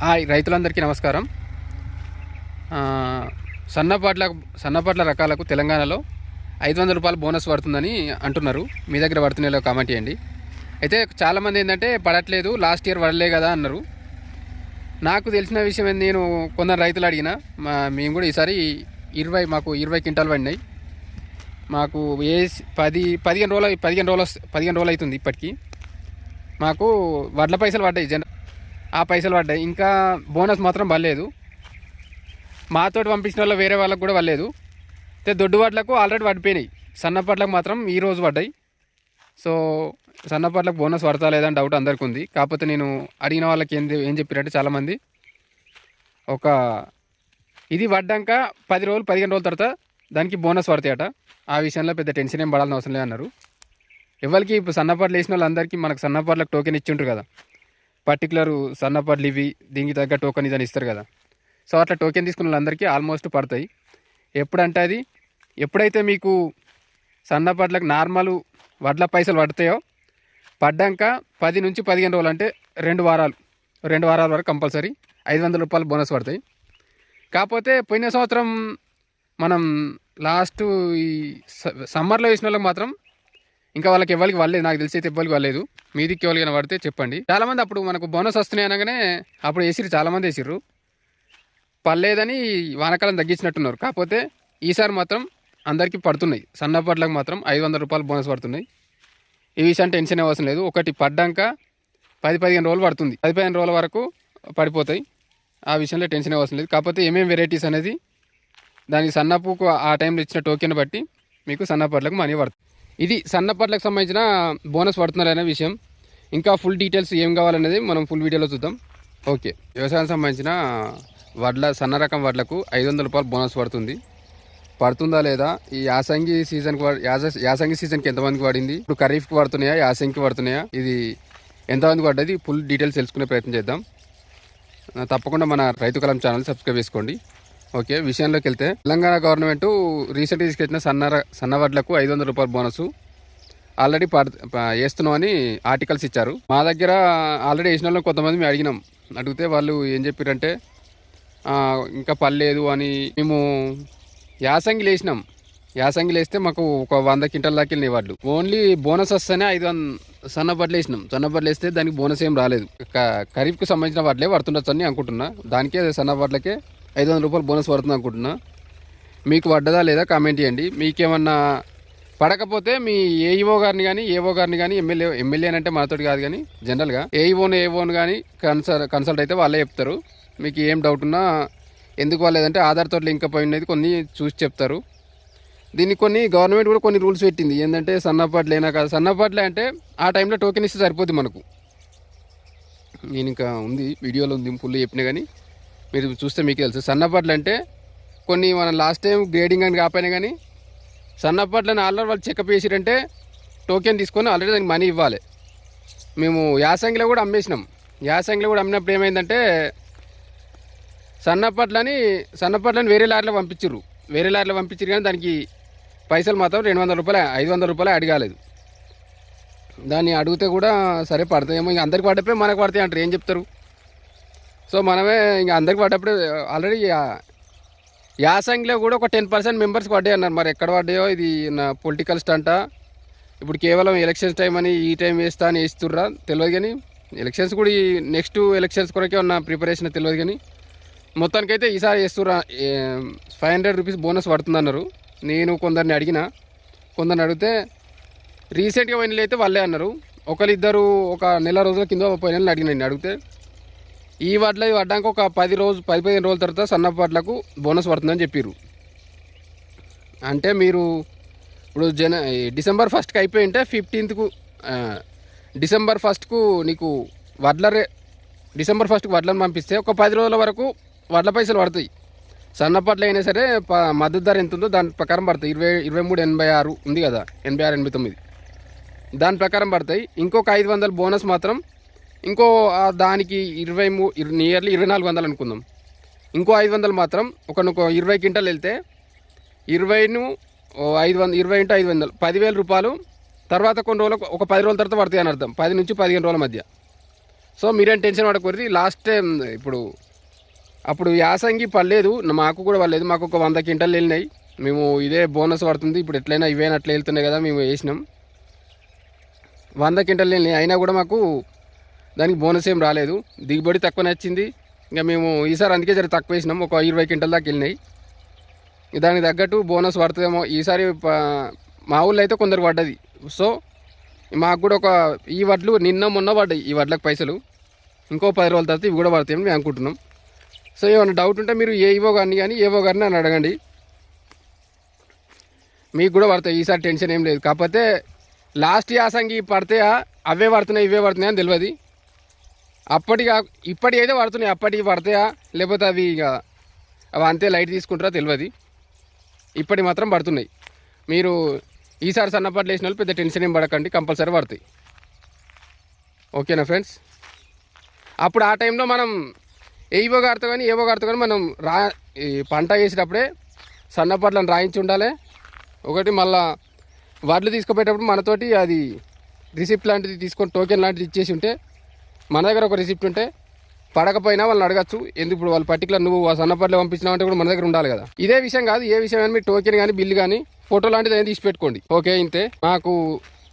Hi రైతులందరికీ నమస్కారం. సన్నపాట్ల రకాలకు తెలంగాణలో 500 రూపాయలు బోనస్ పడుతుందని అంటున్నారు. మీ దగ్గర పడుతున్నాయో కామెంట్ చేయండి. అయితే చాలామంది ఏంటంటే పడట్లేదు, లాస్ట్ ఇయర్ పడలే కదా అన్నారు. నాకు తెలిసిన విషయం ఏంది, నేను కొందరు రైతులు అడిగిన మేము కూడా ఈసారి 20 క్వింటాలు పడినాయి. మాకు 15 రోజులు అవుతుంది ఇప్పటికీ. మాకు వడ్ల పైసలు పడ్డాయి, ఆ పైసలు పడ్డాయి. ఇంకా బోనస్ మాత్రం పడలేదు. మాతోటి పంపించిన వాళ్ళు వేరే వాళ్ళకు కూడా పడలేదు. అయితే దొడ్డు వడ్లకు ఆల్రెడీ పడిపోయినాయి. సన్నపట్లకు మాత్రం ఈరోజు పడ్డాయి. సో సన్నపట్లకు బోనస్ పడతా లేదని డౌట్ అందరికీ ఉంది. కాకపోతే నేను అడిగిన వాళ్ళకి ఏం చెప్పారంటే చాలామంది, ఇది పడ్డాక 15 రోజుల తర్వాత దానికి బోనస్ పడతాయట. ఆ విషయంలో పెద్ద టెన్షన్ ఏం పడాల్సిన అవసరం లేదన్నారు. ఎవరికి ఇప్పుడు సన్నపట్లు వేసిన వాళ్ళందరికీ మనకు సన్నపట్లకు టోకెన్ ఇచ్చి ఉంటారు కదా, పర్టికులర్ సన్నపట్లు ఇవి దీనికి తగ్గ టోకెన్ ఇదని ఇస్తారు కదా. సో అట్లా టోకెన్ తీసుకున్న వాళ్ళందరికీ ఆల్మోస్ట్ పడతాయి. ఎప్పుడైతే మీకు సన్నపట్లకు నార్మల్ వడ్ల పైసలు పడతాయో, పడ్డాక 10 నుంచి 15 రోజులు అంటే 2 వారాల వరకు కంపల్సరీ 500 రూపాయలు బోనస్ పడతాయి. కాకపోతే పోయిన సంవత్సరం మనం లాస్ట్ ఈ సమ్మర్లో వేసిన వాళ్ళకి మాత్రం ఇంకా వాళ్ళకి ఎవరికి వాళ్ళలేదు, నాకు తెలిసి అయితే ఎవరికి వాళ్ళలేదు. మీదికి ఎవరికైనా పడితే చెప్పండి. చాలామంది అప్పుడు మనకు బోనస్ వస్తున్నాయి అనగానే అప్పుడు వేసిర్రు, చాలామంది వేసిర్రు. పర్లేదని వానకాలం తగ్గించినట్టున్నారు. కాకపోతే ఈసారి మాత్రం అందరికీ పడుతున్నాయి. సన్నపట్లకు మాత్రం 500 రూపాయలు బోనస్ పడుతున్నాయి. ఈ విషయం టెన్షన్ అవసరం లేదు. ఒకటి పడ్డాక 10-15 రోజులు పడుతుంది, 15 రోజుల వరకు పడిపోతాయి. ఆ విషయంలో టెన్షన్ అవసరం లేదు. కాకపోతే ఏమేమి వెరైటీస్ అనేది దానికి సన్నపుకు ఆ టైంలో ఇచ్చిన టోకెన్ బట్టి మీకు సన్నపట్లకు మనీ పడుతుంది. ఇది సన్నపట్లకు సంబంధించిన బోనస్ పడుతున్నారనే విషయం. ఇంకా ఫుల్ డీటెయిల్స్ ఏం కావాలనేది మనం ఫుల్ వీడియోలో చూద్దాం. ఓకే, వ్యవసాయానికి సంబంధించిన సన్న రకం వడ్లకు 500 రూపాయలు బోనస్ పడుతుందా లేదా, ఈ యాసంగి సీజన్కి ఎంతమందికి పడింది, ఇప్పుడు ఖరీఫ్కి పడుతున్నాయా, యాసంగికి పడుతున్నాయా, ఇది ఎంతమందికి పడ్డది, ఫుల్ డీటెయిల్స్ తెలుసుకునే ప్రయత్నం చేద్దాం. తప్పకుండా మన రైతు కలం ఛానల్ సబ్స్క్రైబ్ చేసుకోండి. ఓకే, విషయంలోకి వెళ్తే తెలంగాణ గవర్నమెంట్ రీసెంట్గా తీసుకొచ్చిన సన్న వడ్లకు 500 రూపాయల బోనస్ ఆల్రెడీ వేస్తున్నామని ఆర్టికల్స్ ఇచ్చారు. మా దగ్గర ఆల్రెడీ వేసిన వాళ్ళు కొంతమంది మేము అడిగితే వాళ్ళు ఏం చెప్పారంటే ఇంకా పర్లేదు అని. మేము యాసంగిలు వేసినాం, యాసంగిలు వేస్తే మాకు ఒక 100 క్వింటాల దాకా వెళ్ళినాయి వడ్లు. ఓన్లీ బోనస్ వస్తేనే 500 సన్నపడ్లు వేసినాం. సన్నపడ్లు వేస్తే దానికి బోనస్ ఏం రాలేదు. ఖరీఫ్కి సంబంధించిన వడ్లే పడుతుండొచ్చు అని అనుకుంటున్నా. దానికే సన్నపడ్లకే 500 రూపాయలు బోనస్ పడుతుంది అనుకుంటున్నా. మీకు పడ్డదా లేదా కామెంట్ చేయండి. మీకేమన్నా పడకపోతే మీ ఏఈఓ గారిని కానీ ఎమ్మెల్యే అంటే మనతోటి కాదు కానీ జనరల్గా ఏఈఓను కానీ కన్సల్ట్ అయితే వాళ్ళే చెప్తారు. మీకు ఏం డౌట్ ఉన్నా ఎందుకు వాళ్ళేదంటే ఆధార్తో లింక్ అయి ఉన్నది కొన్ని చూసి చెప్తారు. దీన్ని గవర్నమెంట్ కూడా కొన్ని రూల్స్ పెట్టింది. ఏంటంటే సన్నపాట్లు అయినా కాదు, సన్నపాట్లే అంటే ఆ టైంలో టోకెన్ ఇస్తే సరిపోద్ది మనకు. నేను ఇంకా ఉంది వీడియోలో ఉంది ఫుల్ చెప్పినా కానీ మీరు చూస్తే మీకు తెలుసు. సన్నపాట్లు అంటే కొన్ని మనం లాస్ట్ టైం గ్రేడింగ్ అని కాకపోయినా కానీ సన్నపాట్లని ఆల్రెడీ వాళ్ళు చెకప్ చేసిరంటే టోకెన్ తీసుకొని ఆల్రెడీ దానికి మనీ ఇవ్వాలి. మేము యాసంగిలో కూడా అమ్మేసినాం. యాసంగిలో కూడా అమ్మినప్పుడు ఏమైందంటే సన్నపాట్లని వేరే లారీలో పంపించారు కానీ దానికి పైసలు మాత్రం 200 రూపాయలు 500 రూపాయలు అడగాలేదు. దాన్ని అడిగితే కూడా సరే పడతాయేమో, ఇంకా అందరికి పడ్డప్పుడే మనకు పడతాయి అంటారు, ఏం చెప్తారు. సో మనమే ఇంకా అందరికి పడ్డప్పుడే ఆల్రెడీ యాసంగిలో కూడా ఒక 10% మెంబర్స్కి పడ్డాయి అన్నారు. మరి ఎక్కడ పడ్డాయో, ఇది నా పొలిటికల్ స్టంటా, ఇప్పుడు కేవలం ఎలక్షన్స్ టైం అని ఈ టైం వేస్తా అని వేస్తుర్రా తెలియదు. కానీ ఎలక్షన్స్ కూడా ఈ నెక్స్ట్ ఎలక్షన్స్ కొరకే ఉన్న ప్రిపరేషన్ తెలియదు. కానీ మొత్తానికైతే ఈసారి వేస్తుర్రా 500 రూపీస్ బోనస్ పడుతుందన్నారు. నేను కొందరిని అడిగితే రీసెంట్గా పోయిన అయితే వాళ్ళే అన్నారు. ఒకరిద్దరు ఒక నెల రోజుల కింద 30 నెలలు అడిగిన అడిగితే ఈ వడ్లు పడ్డాక ఒక 10-15 రోజుల తర్వాత సన్నపట్లకు బోనస్ పడుతుందని చెప్పారు. అంటే మీరు ఇప్పుడు డిసెంబర్ 1కి అయిపోయి ఉంటే 15కు డిసెంబర్ 1కు నీకు డిసెంబర్ 1కు వడ్లను పంపిస్తే ఒక 10 రోజుల వరకు వడ్ల పైసలు పడతాయి. సన్నపట్లు అయినా సరే మద్దతు ధర ఎంత ఉందో దాని ప్రకారం పడతాయి. 23.86 ఉంది కదా, 86-89 దాని ప్రకారం పడతాయి. ఇంకొక 500 బోనస్ మాత్రం ఇంకో దానికి నియర్లీ 2400 అనుకుందాం. ఇంకో 500 మాత్రం ఒక 20 క్వింటాలు వెళ్తే 20 × 500 10,000 రూపాయలు తర్వాత కొన్ని రోజులకు ఒక 10 రోజుల తర్వాత పడతాయి అని అర్థం. 10 నుంచి 15 రోజుల మధ్య. సో మీరేం టెన్షన్ పడకూడదు. లాస్ట్ టైం ఇప్పుడు అప్పుడు యాసంగి పడలేదు, మాకు కూడా పడలేదు. మాకు ఒక 100 క్వింటాలు వెళ్ళినాయి. మేము ఇదే బోనస్ పడుతుంది, ఇప్పుడు ఎట్లయినా ఇవేనా అట్లా వెళ్తున్నాయి కదా, మేము వేసినాం. 100 క్వింటాలు వెళ్ళినాయి, అయినా కూడా మాకు దానికి బోనస్ ఏం రాలేదు. దిగుబడి తక్కువ నచ్చింది. ఇంకా మేము ఈసారి అందుకే జర తక్కువ వేసినాం, ఒక 20 క్వింటాల దాకా వెళ్ళినాయి. దానికి తగ్గట్టు బోనస్ పడుతుందేమో ఈసారి. మా ఊళ్ళో అయితే కొందరు పడ్డది. సో మాకు కూడా ఒక ఈ వడ్లు నిన్న మొన్న పడ్డాయి. ఈ వడ్లకు పైసలు ఇంకో 10 రోజుల తర్వాత ఇవి కూడా పడతాయని మేము అనుకుంటున్నాం. సో ఏమైనా డౌట్ ఉంటే మీరు ఏవో కానీ ఏవో గారిని అని అడగండి, మీకు కూడా పడతాయి. ఈసారి టెన్షన్ ఏం లేదు. కాకపోతే లాస్ట్ యాసంగి పడతాయా, అవే పడుతున్నాయి ఇవే పడుతున్నాయి అని తెలియదు. ఇప్పటి అయితే పడుతున్నాయి, అప్పటికి పడతాయా లేకపోతే అవి ఇక అవి అంతే లైట్ తీసుకుంటారా తెలియదు. ఇప్పటి మాత్రం పడుతున్నాయి. మీరు ఈసారి సన్నపాట్లు వేసిన వాళ్ళు పెద్ద టెన్షన్ ఏం పడకండి, కంపల్సరీ పడతాయి. ఓకేనా ఫ్రెండ్స్? అప్పుడు ఆ టైంలో మనం ఏవో గారితో కానీ మనం ఈ పంట వేసేటప్పుడే సన్నపాట్లను రాయించి ఉండాలి. ఒకటి మళ్ళా వడ్లు తీసుకుపోయేటప్పుడు మనతోటి అది రిసిప్ట్ లాంటిది తీసుకొని టోకెన్ లాంటిది ఇచ్చేసి ఉంటే, మన దగ్గర ఒక రిసిప్ట్ ఉంటే పడకపోయినా వాళ్ళని అడగచ్చు. ఎందుకు ఇప్పుడు వాళ్ళు పర్టికులర్ నువ్వు ఆ సన్నపాట్లు పంపించినావు అంటే కూడా మన దగ్గర ఉండాలి కదా. ఇదే విషయం కాదు, ఏ విషయం కానీ మీ టోకెన్ కానీ బిల్లు కానీ ఫోటో లాంటిది ఏం తీసి పెట్టుకోండి. ఓకే, ఇంతే. మాకు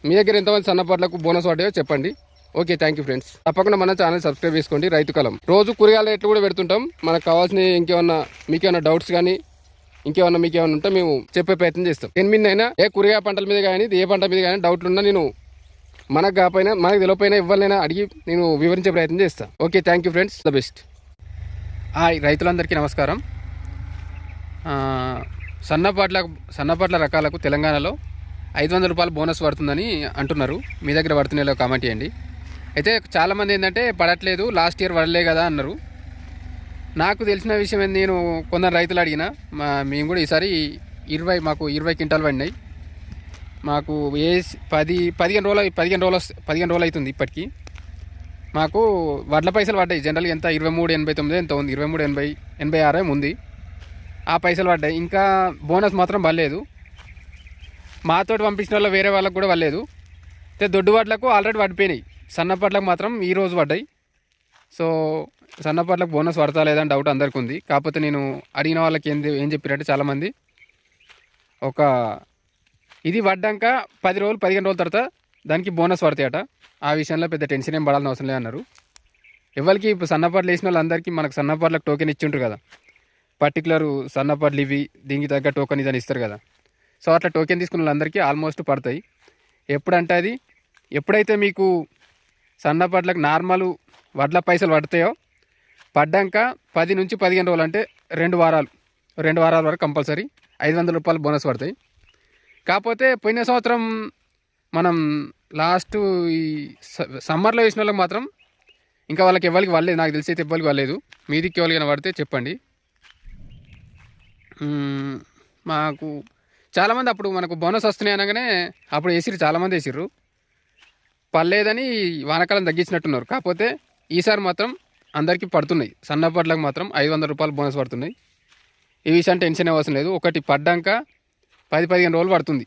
మీ దగ్గర ఎంతమంది సన్నపాట్లకు బోనస్ పడ్డాయో చెప్పండి. Okay, thank you friends. తప్పకుండా మన ఛానల్ సబ్స్క్రైబ్ చేసుకోండి. రైతు కలం రోజు కూరగాయల రేట్లు కూడా పెడుతుంటాం. మనకు కావాల్సిన ఇంకేమన్నా మీకేమన్నా డౌట్స్ కానీ ఇంకేమన్నా మీకేమన్నా ఉంటే మేము చెప్పే ప్రయత్నం చేస్తాం. అయినా ఏ కూరగాయ పంటల మీద కానీ ఏ పంట మీద కానీ డౌట్లు ఉన్నా నేను మనకు కాకపోయినా మనకు తెలియపోయినా ఎవరినైనా అడిగి నేను వివరించే ప్రయత్నం చేస్తాను. Okay, thank you friends, the best. రైతులందరికీ నమస్కారం. సన్నపాట్ల రకాలకు తెలంగాణలో 500 రూపాయలు బోనస్ పడుతుందని అంటున్నారు. మీ దగ్గర పడుతున్నాయో కామెంట్ చేయండి. అయితే చాలామంది ఏంటంటే పడట్లేదు, లాస్ట్ ఇయర్ పడలే కదా అన్నారు. నాకు తెలిసిన విషయం ఏంది, నేను కొందరు రైతులు అడిగిన మేము కూడా ఈసారి మాకు 20 క్వింటాలు పడినాయి. మాకు 15 రోజులు అవుతుంది ఇప్పటికీ. మాకు వడ్ల పైసలు పడ్డాయి. జనరల్గా ఎంత 23.89 ఎంత ఉంది, 23.86 ఉంది. ఆ పైసలు పడ్డాయి. ఇంకా బోనస్ మాత్రం పడలేదు. మాతోటి పంపించిన వాళ్ళు వేరే వాళ్ళకు కూడా పడలేదు. అయితే దొడ్డు వడ్లకు ఆల్రెడీ పడిపోయినాయి. సన్నపాట్లకు మాత్రం ఈరోజు పడ్డాయి. సో సన్నపాట్లకు బోనస్ పడతా లేదని డౌట్ అందరికీ ఉంది. కాకపోతే నేను అడిగిన వాళ్ళకి ఏం చెప్పారంటే చాలామంది, ఇది పడ్డాక 10 రోజులు 15 రోజుల తర్వాత దానికి బోనస్ పడతాయట. ఆ విషయంలో పెద్ద టెన్షన్ ఏం పడాల్సిన అవసరం లేదన్నారు. ఎవరికి ఇప్పుడు సన్నపాట్లు వేసిన వాళ్ళందరికీ మనకు సన్నపాట్లకు టోకెన్ ఇచ్చి ఉంటారు కదా, పర్టికులర్ సన్నపాట్లు ఇవి దీనికి తగ్గ టోకెన్ ఇదని ఇస్తారు కదా. సో అట్లా టోకెన్ తీసుకున్న వాళ్ళందరికీ ఆల్మోస్ట్ పడతాయి. ఎప్పుడంటే అది ఎప్పుడైతే మీకు సన్నపాట్లకు నార్మల్ వడ్ల పైసలు పడతాయో పడ్డాక 10 నుంచి 15 రోజులు అంటే 2 వారాల వరకు కంపల్సరీ 500 రూపాయలు బోనస్ పడతాయి. కాకపోతే పోయిన సంవత్సరం మనం లాస్ట్ ఈ సమ్మర్లో వేసిన వాళ్ళకి మాత్రం ఇంకా వాళ్ళకి ఎవరికి పడలేదు. నాకు తెలిసి అయితే ఎవరికి పడలేదు. మీదికి ఎవరికైనా పడితే చెప్పండి. మాకు చాలామంది అప్పుడు మనకు బోనస్ వస్తున్నాయి అనగానే అప్పుడు వేసిర్రు, చాలామంది వేసిర్రు. పడలేదని వానాకాలం తగ్గించినట్టున్నారు. కాకపోతే ఈసారి మాత్రం అందరికీ పడుతున్నాయి. సన్నపాట్లకు మాత్రం 500 రూపాయలు బోనస్ పడుతున్నాయి. ఈ విషయం టెన్షన్ అవసరం లేదు. ఒకటి పడ్డాక 10-15 రోజులు పడుతుంది.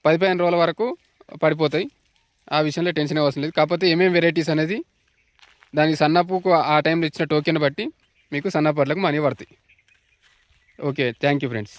10-15 రోజుల వరకు పడిపోతాయి. ఆ విషయంలో టెన్షన్ అవసరం లేదు. కాకపోతే ఏమేమి వెరైటీస్ అనేది దానికి సన్నపుకు ఆ టైంలో ఇచ్చిన టోకెన్ బట్టి మీకు సన్నపాట్లకు మనీ పడతాయి. Okay, thank you friends.